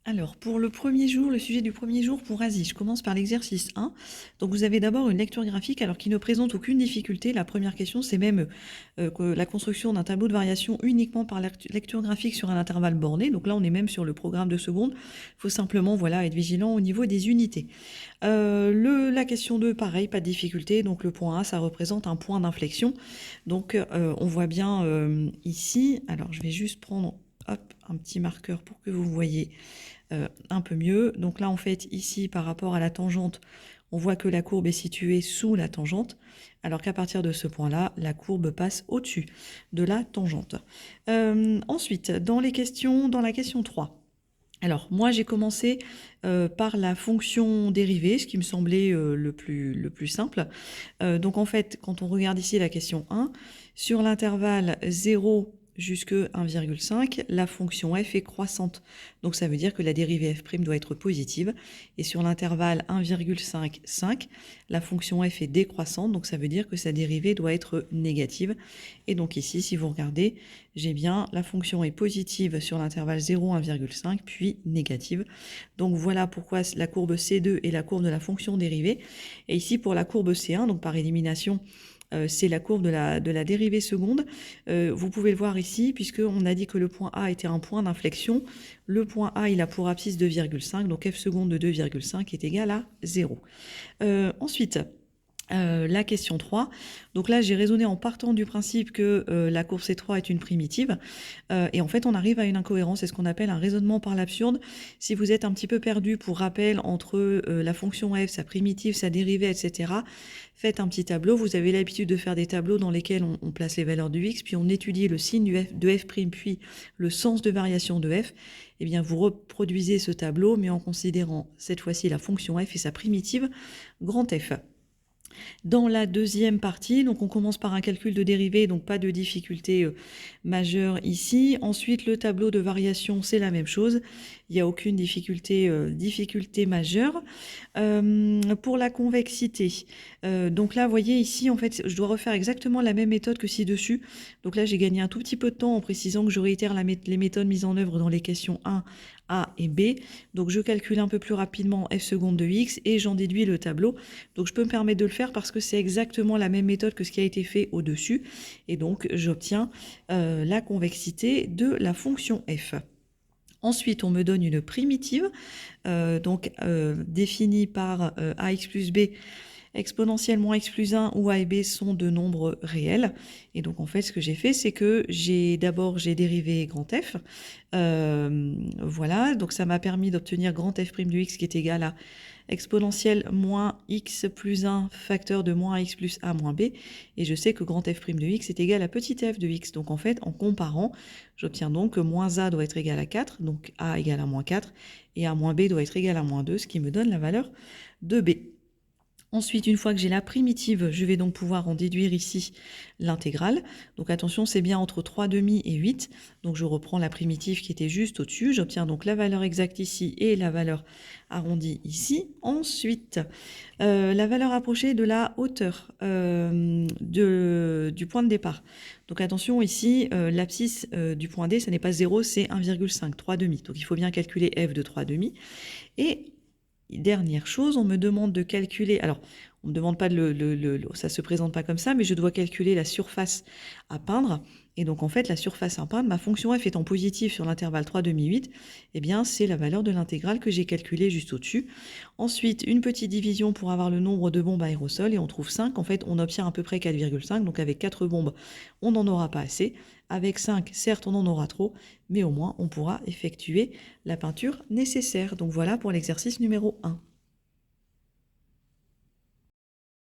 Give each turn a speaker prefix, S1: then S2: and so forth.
S1: Alors, pour le premier jour, le sujet du premier jour pour Asie, je commence par l'exercice 1. Donc, vous avez d'abord une lecture graphique, alors qui ne présente aucune difficulté. La première question, c'est même que la construction d'un tableau de variation uniquement par lecture graphique sur un intervalle borné. Donc là, on est même sur le programme de seconde. Il faut simplement voilà, être vigilant au niveau des unités. La question 2, pareil, pas de difficulté. Donc, le point A, ça représente un point d'inflexion. Donc, on voit bien ici. Alors, je vais juste prendre hop, un petit marqueur pour que vous voyez un peu mieux. Donc là, en fait, ici, par rapport à la tangente, on voit que la courbe est située sous la tangente, alors qu'à partir de ce point-là, la courbe passe au-dessus de la tangente. Ensuite, dans la question 3, alors moi j'ai commencé par la fonction dérivée, ce qui me semblait le plus simple. Donc en fait, quand on regarde ici la question 1, sur l'intervalle 0 jusque 1,5, la fonction f est croissante. Donc ça veut dire que la dérivée f' doit être positive. Et sur l'intervalle 1,5, 5, la fonction f est décroissante. Donc ça veut dire que sa dérivée doit être négative. Et donc ici, si vous regardez, j'ai bien la fonction est positive sur l'intervalle 0, 1,5, puis négative. Donc voilà pourquoi la courbe C2 est la courbe de la fonction dérivée. Et ici, pour la courbe C1, donc par élimination, c'est la courbe de la dérivée seconde. Vous pouvez le voir ici, puisqu'on a dit que le point A était un point d'inflexion. Le point A, il a pour abscisse 2,5, donc f seconde de 2,5 est égal à 0. Ensuite, la question 3. Donc là, j'ai raisonné en partant du principe que la courbe C3 est une primitive. Et en fait, on arrive à une incohérence. C'est ce qu'on appelle un raisonnement par l'absurde. Si vous êtes un petit peu perdu, pour rappel, entre la fonction f, sa primitive, sa dérivée, etc., faites un petit tableau. Vous avez l'habitude de faire des tableaux dans lesquels on place les valeurs du x, puis on étudie le signe de f', puis le sens de variation de f. Eh bien, vous reproduisez ce tableau, mais en considérant cette fois-ci la fonction f et sa primitive, grand F. Dans la deuxième partie, donc on commence par un calcul de dérivée, donc pas de difficulté majeure ici. Ensuite, le tableau de variation, c'est la même chose. Il n'y a aucune difficulté majeure. Pour la convexité, donc là, vous voyez ici, en fait, je dois refaire exactement la même méthode que ci-dessus. Donc là, j'ai gagné un tout petit peu de temps en précisant que je réitère les méthodes mises en œuvre dans les questions 1, A et B. Donc je calcule un peu plus rapidement f seconde de x et j'en déduis le tableau. Donc je peux me permettre de le faire parce que c'est exactement la même méthode que ce qui a été fait au-dessus. Et donc j'obtiens la convexité de la fonction f. Ensuite, on me donne une primitive, définie par ax plus b exponentielle moins x plus 1 où a et b sont de nombres réels. Et donc en fait, ce que j'ai fait, c'est que j'ai dérivé grand f. Voilà, donc ça m'a permis d'obtenir grand f' de x qui est égal à exponentielle moins x plus 1 facteur de moins x plus a moins b. Et je sais que grand f' de x est égal à petit f de x. Donc en fait, en comparant, j'obtiens donc que moins a doit être égal à 4, donc a égale à moins 4, et a moins b doit être égal à moins 2, ce qui me donne la valeur de b. Ensuite, une fois que j'ai la primitive, je vais donc pouvoir en déduire ici l'intégrale. Donc attention, c'est bien entre 3/2 et 8. Donc je reprends la primitive qui était juste au-dessus. J'obtiens donc la valeur exacte ici et la valeur arrondie ici. Ensuite, la valeur approchée de la hauteur du point de départ. Donc attention, ici, l'abscisse du point D, ce n'est pas 0, c'est 1,5, 3/2. Donc il faut bien calculer f de 3/2. Et dernière chose, on me demande de calculer, alors on me demande pas ça se présente pas comme ça, mais je dois calculer la surface à peindre. Et donc en fait, la surface à peindre, ma fonction f étant positive sur l'intervalle 3/2, 8, eh bien c'est la valeur de l'intégrale que j'ai calculée juste au-dessus. Ensuite, une petite division pour avoir le nombre de bombes aérosols et on trouve 5. En fait, on obtient à peu près 4,5. Donc avec 4 bombes, on n'en aura pas assez. Avec 5, certes, on en aura trop, mais au moins on pourra effectuer la peinture nécessaire. Donc voilà pour l'exercice numéro 1.